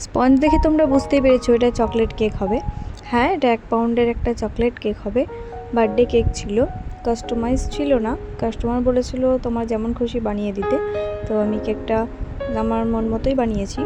Sponge দেখে তোমরা বুঝতেই পেরেছো এটা চকলেট কেক হবে। হ্যাঁ, এটা 1 পাউন্ডের একটা চকলেট কেক হবে। বার্থডে কেক ছিল, কাস্টমাইজ ছিল না। কাস্টমার বলেছিল তোমার যেমন খুশি বানিয়ে দিতে, তো আমি কেকটা আমার মন মতোই বানিয়েছি।